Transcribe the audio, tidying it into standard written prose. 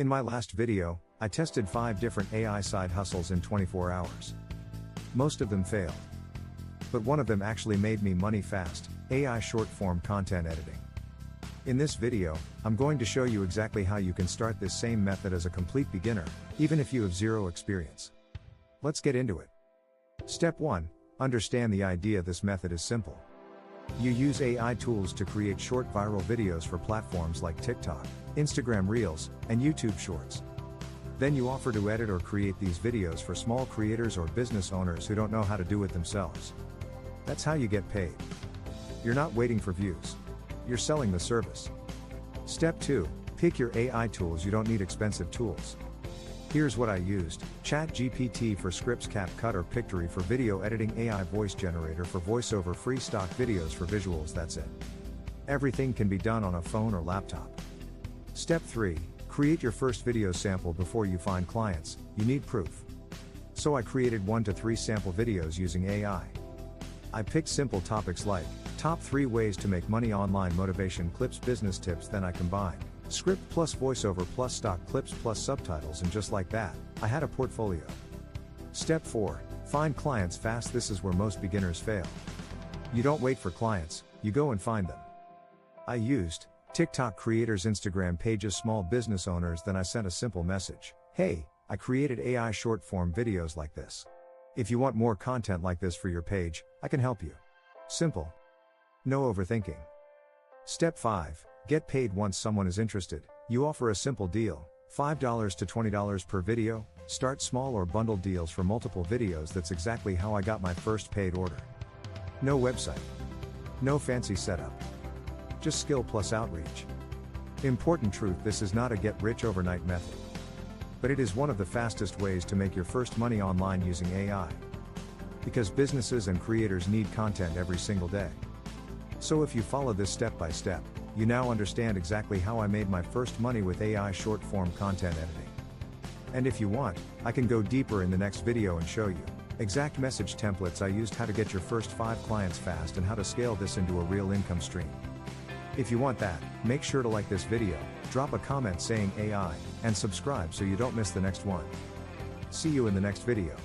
In my last video, I tested 5 different AI side hustles in 24 hours. Most of them failed. But one of them actually made me money fast: AI short-form content editing. In this video, I'm going to show you exactly how you can start this same method as a complete beginner, even if you have zero experience. Let's get into it. Step 1. Understand the idea. This method is simple. You use AI tools to create short viral videos for platforms like TikTok, Instagram Reels, and YouTube Shorts. Then you offer to edit or create these videos for small creators or business owners who don't know how to do it themselves. That's how you get paid. You're not waiting for views. You're selling the service. Step 2. Pick your AI tools. You don't need expensive tools. Here's what I used: ChatGPT for scripts, CapCut or Pictory for video editing, AI voice generator for voiceover, free stock videos for visuals. That's it. Everything can be done on a phone or laptop. Step 3. Create your first video sample. Before you find clients, you need proof. So I created 1 to 3 sample videos using AI. I picked simple topics like top 3 ways to make money online, motivation clips, business tips. Then I combined script plus voiceover plus stock clips plus subtitles, and just like that, I had a portfolio. Step 4. Find clients fast. This is where most beginners fail. You don't wait for clients, you go and find them. I used TikTok creators, Instagram pages, small business owners. Then I sent a simple message: hey, I created AI short form videos like this. If you want more content like this for your page, I can help you. Simple. No overthinking. Step 5. Get paid. Once someone is interested, you offer a simple deal: $5 to $20 per video. Start small or bundle deals for multiple videos. That's exactly how I got my first paid order. No website. No fancy setup. Just skill plus outreach. Important truth: this is not a get rich overnight method. But it is one of the fastest ways to make your first money online using AI. Because businesses and creators need content every single day. So if you follow this step by step, you now understand exactly how I made my first money with AI short form content editing. And if you want, I can go deeper in the next video and show you exact message templates I used, how to get your first 5 clients fast, and how to scale this into a real income stream. If you want that, make sure to like this video, drop a comment saying AI, and subscribe so you don't miss the next one. See you in the next video.